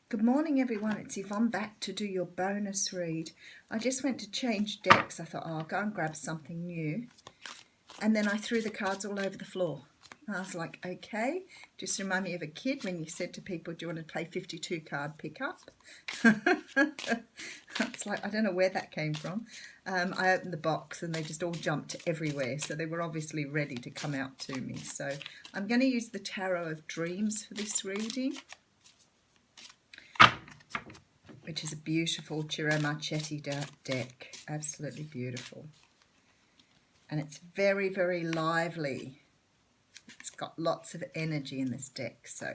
Good morning everyone, it's Yvonne back to do your bonus read. I just went to change decks. I thought, oh, I'll go and grab something new. And then I threw the cards all over the floor. I was like, okay, just remind me of a kid when you said to people, do you want to play 52 card pickup? It's like, I don't know where that came from. I opened the box and they just all jumped everywhere. So they were obviously ready to come out to me. So I'm going to use the Tarot of Dreams for this reading, which is a beautiful Ciro Marchetti deck. Absolutely beautiful. And it's very, very lively. It's got lots of energy in this deck, so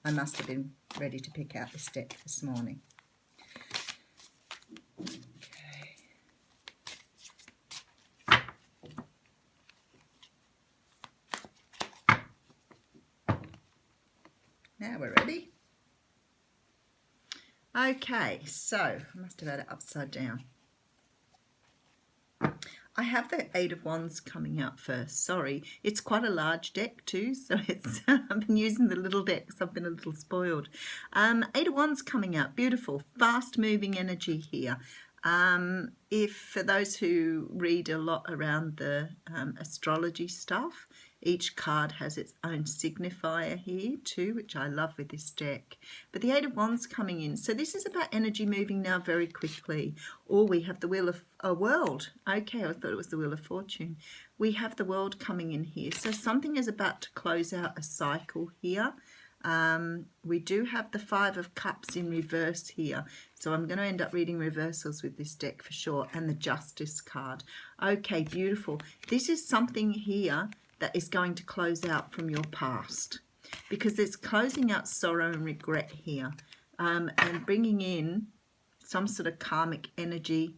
I must have been ready to pick out this deck this morning. Okay. Now we're ready. Okay, so I must have had it upside down. I have the Eight of Wands coming out first. Sorry, it's quite a large deck too, so it's I've been using the little decks. I've been a little spoiled. Eight of Wands coming out, beautiful, fast-moving energy here. If for those who read a lot around the astrology stuff, each card has its own signifier here too, which I love with this deck. But the Eight of Wands coming in. So this is about energy moving now very quickly. Or we have the Wheel of a World. Okay, I thought it was the Wheel of Fortune. We have the World coming in here. So something is about to close out a cycle here. We do have the Five of Cups in reverse here, so I'm going to end up reading reversals with this deck for sure, and the Justice card. Okay, beautiful. This is something here that is going to close out from your past, because it's closing out sorrow and regret here, and bringing in some sort of karmic energy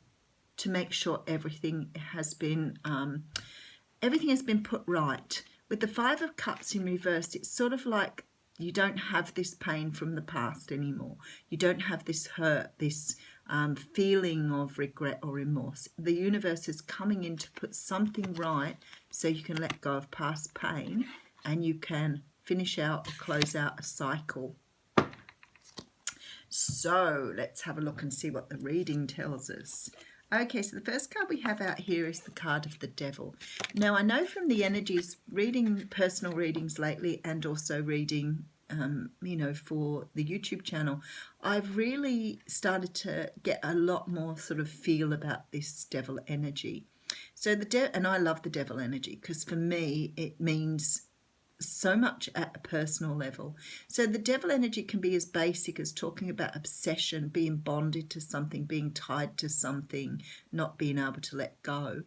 to make sure everything has been put right. With the Five of Cups in reverse, it's sort of like you don't have this pain from the past anymore. You don't have this hurt, this feeling of regret or remorse. The universe is coming in to put something right so you can let go of past pain and you can finish out or close out a cycle. So let's have a look and see what the reading tells us. Okay, so the first card we have out here is the card of the Devil. Now, I know from the energies, reading personal readings lately and also reading, for the YouTube channel, I've really started to get a lot more sort of feel about this Devil energy. So and I love the Devil energy because for me, it means so much at a personal level. So the Devil energy can be as basic as talking about obsession, being bonded to something, being tied to something, not being able to let go,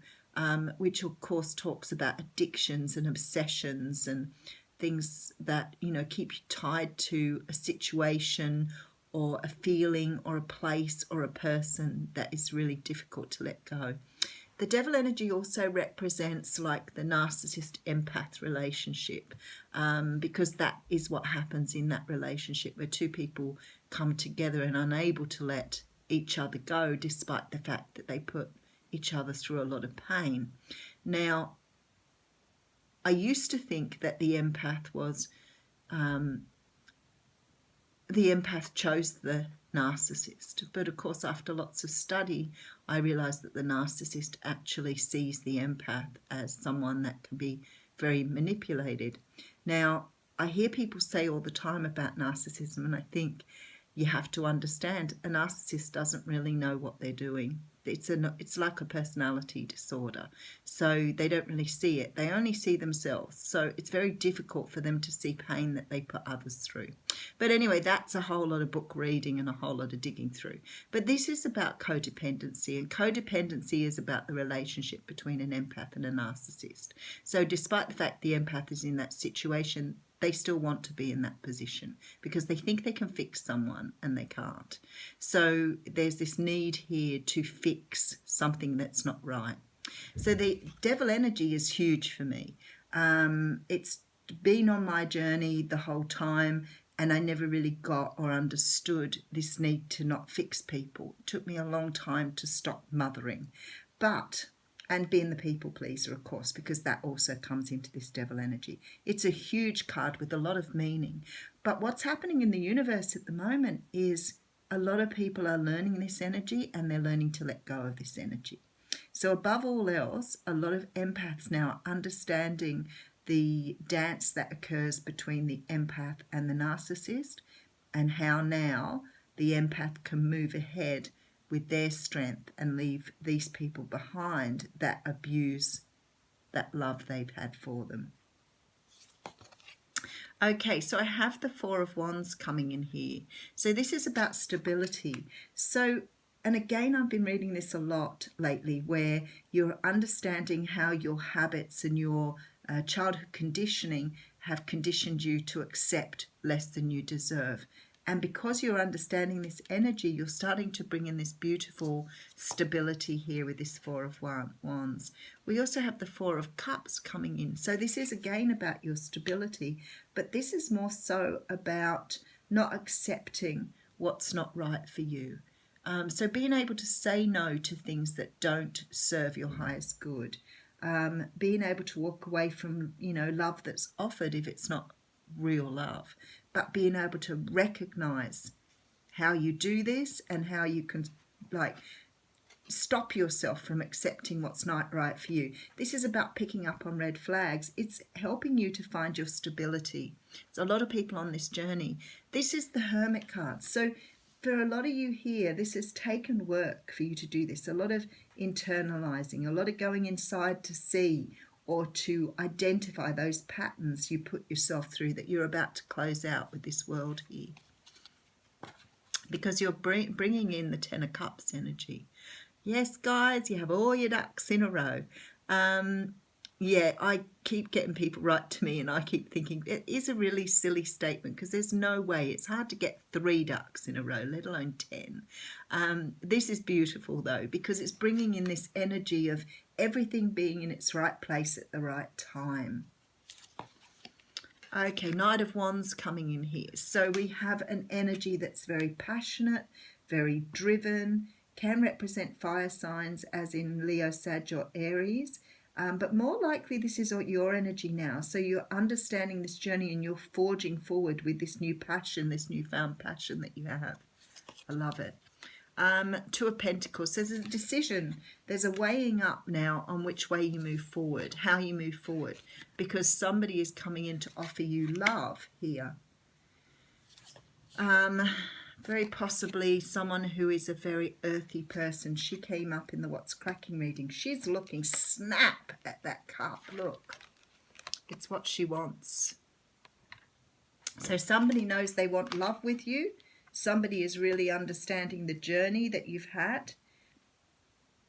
which of course talks about addictions and obsessions and things that, keep you tied to a situation or a feeling or a place or a person that is really difficult to let go. The Devil energy also represents like the narcissist empath relationship, because that is what happens in that relationship where two people come together and unable to let each other go despite the fact that they put each other through a lot of pain. Now, I used to think that the empath was, the empath chose the narcissist, but of course after lots of study I realized that the narcissist actually sees the empath as someone that can be very manipulated. Now, I hear people say all the time about narcissism, and I think you have to understand a narcissist doesn't really know what they're doing. It's like a personality disorder, so they don't really see it. They only see themselves, so it's very difficult for them to see pain that they put others through. But anyway, that's a whole lot of book reading and a whole lot of digging through. But this is about codependency, and codependency is about the relationship between an empath and a narcissist. So despite the fact the empath is in that situation, they still want to be in that position because they think they can fix someone and they can't. So there's this need here to fix something that's not right. So the Devil energy is huge for me. It's been on my journey the whole time, and I never really got or understood this need to not fix people. It took me a long time to stop mothering, and being the people pleaser, of course, because that also comes into this Devil energy. It's a huge card with a lot of meaning, But what's happening in the universe at the moment is a lot of people are learning this energy and they're learning to let go of this energy. So above all else, a lot of empaths now are understanding the dance that occurs between the empath and the narcissist, and how now the empath can move ahead with their strength and leave these people behind that abuse that love they've had for them. Okay, so I have the Four of Wands coming in here. So this is about stability. So, and again, I've been reading this a lot lately, where you're understanding how your habits and your childhood conditioning have conditioned you to accept less than you deserve. And because you're understanding this energy, you're starting to bring in this beautiful stability here with this Four of Wands. We also have the Four of Cups coming in. So this is again about your stability, but this is more so about not accepting what's not right for you. So being able to say no to things that don't serve your highest good. Being able to walk away from, love that's offered if it's not real love, but being able to recognize how you do this and how you can stop yourself from accepting what's not right for you. This is about picking up on red flags. It's helping you to find your stability. So a lot of people on this journey, this is the Hermit card. So for a lot of you here, this has taken work for you to do this. A lot of internalizing, a lot of going inside to see or to identify those patterns you put yourself through that you're about to close out with this world here. Because you're bringing in the Ten of Cups energy. Yes, guys, you have all your ducks in a row. Yeah, I keep getting people right to me and I keep thinking it is a really silly statement because there's no way. It's hard to get 3 ducks in a row, let alone 10. This is beautiful, though, because it's bringing in this energy of everything being in its right place at the right time. Okay, Knight of Wands coming in here. So we have an energy that's very passionate, very driven, can represent fire signs as in Leo, Sag or Aries. But more likely this is your energy now. So you're understanding this journey and you're forging forward with this new passion, this newfound passion that you have. I love it. Two of Pentacles. So there's a decision. There's a weighing up now on which way you move forward, how you move forward, because somebody is coming in to offer you love here. Very possibly someone who is a very earthy person. She came up in the What's Cracking reading. She's looking snap at that cup. Look, it's what she wants. So somebody knows they want love with you. Somebody is really understanding the journey that you've had.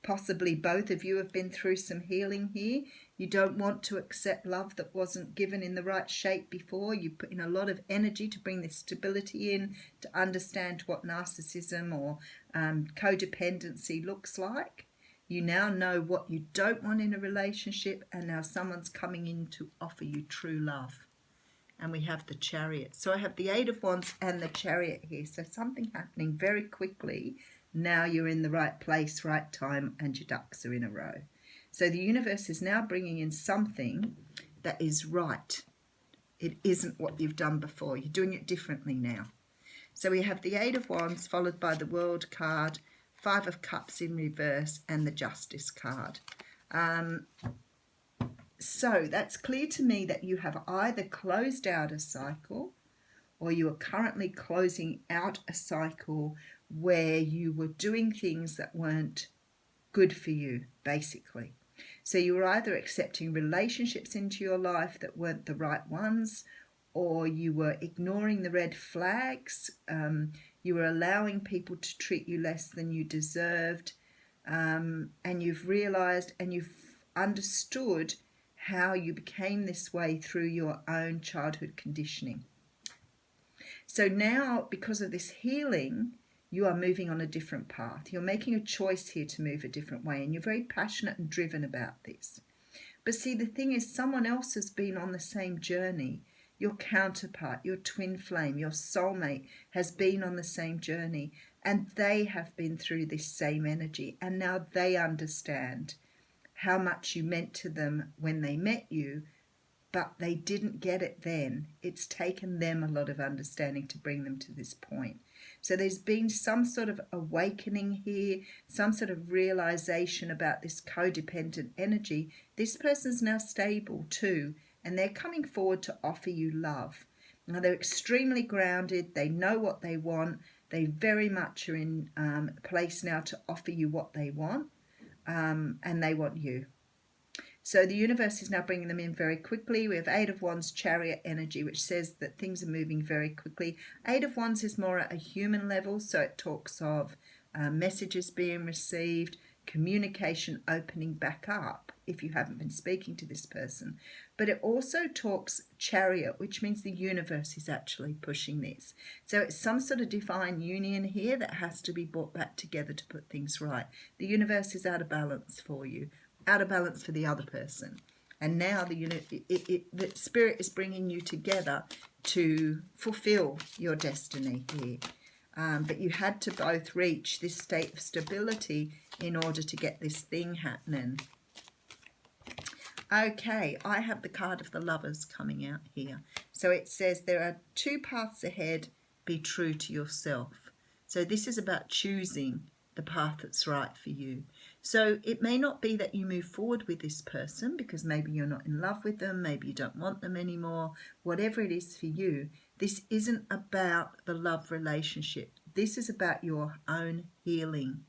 Possibly both of you have been through some healing here. You don't want to accept love that wasn't given in the right shape before. You put in a lot of energy to bring this stability in, to understand what narcissism or codependency looks like. You now know what you don't want in a relationship, and now someone's coming in to offer you true love. And we have the Chariot. So I have the Eight of Wands and the Chariot here. So something happening very quickly. Now you're in the right place, right time, and your ducks are in a row. So the universe is now bringing in something that is right. It isn't what you've done before. You're doing it differently now. So we have the Eight of Wands followed by the World card, Five of Cups in reverse, and the Justice card. So that's clear to me that you have either closed out a cycle or you are currently closing out a cycle where you were doing things that weren't good for you, basically. So you were either accepting relationships into your life that weren't the right ones, or you were ignoring the red flags. You were allowing people to treat you less than you deserved. And you've realized and you've understood how you became this way through your own childhood conditioning. So now, because of this healing, you are moving on a different path. You're making a choice here to move a different way, and you're very passionate and driven about this. But see, the thing is, someone else has been on the same journey. Your counterpart, your twin flame, your soulmate has been on the same journey, and they have been through this same energy, and now they understand how much you meant to them when they met you, but they didn't get it then. It's taken them a lot of understanding to bring them to this point. So there's been some sort of awakening here, some sort of realization about this codependent energy. This person's now stable too, and they're coming forward to offer you love. Now, they're extremely grounded. They know what they want. They very much are in a place now to offer you what they want, and they want you. So the universe is now bringing them in very quickly. We have Eight of Wands, Chariot energy, which says that things are moving very quickly. Eight of Wands is more at a human level, so it talks of messages being received, communication opening back up if you haven't been speaking to this person. But it also talks Chariot, which means the universe is actually pushing this. So it's some sort of divine union here that has to be brought back together to put things right. The universe is out of balance for you, out of balance for the other person, and now the spirit is bringing you together to fulfill your destiny here. But you had to both reach this state of stability in order to get this thing happening. Okay, I have the card of the Lovers coming out here. So it says there are two paths ahead. Be true to yourself. So this is about choosing the path that's right for you. So it may not be that you move forward with this person because maybe you're not in love with them, maybe you don't want them anymore, whatever it is for you. This isn't about the love relationship. This is about your own healing.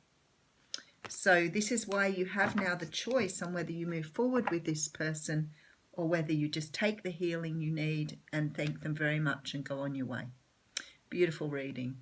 So this is why you have now the choice on whether you move forward with this person or whether you just take the healing you need and thank them very much and go on your way. Beautiful reading.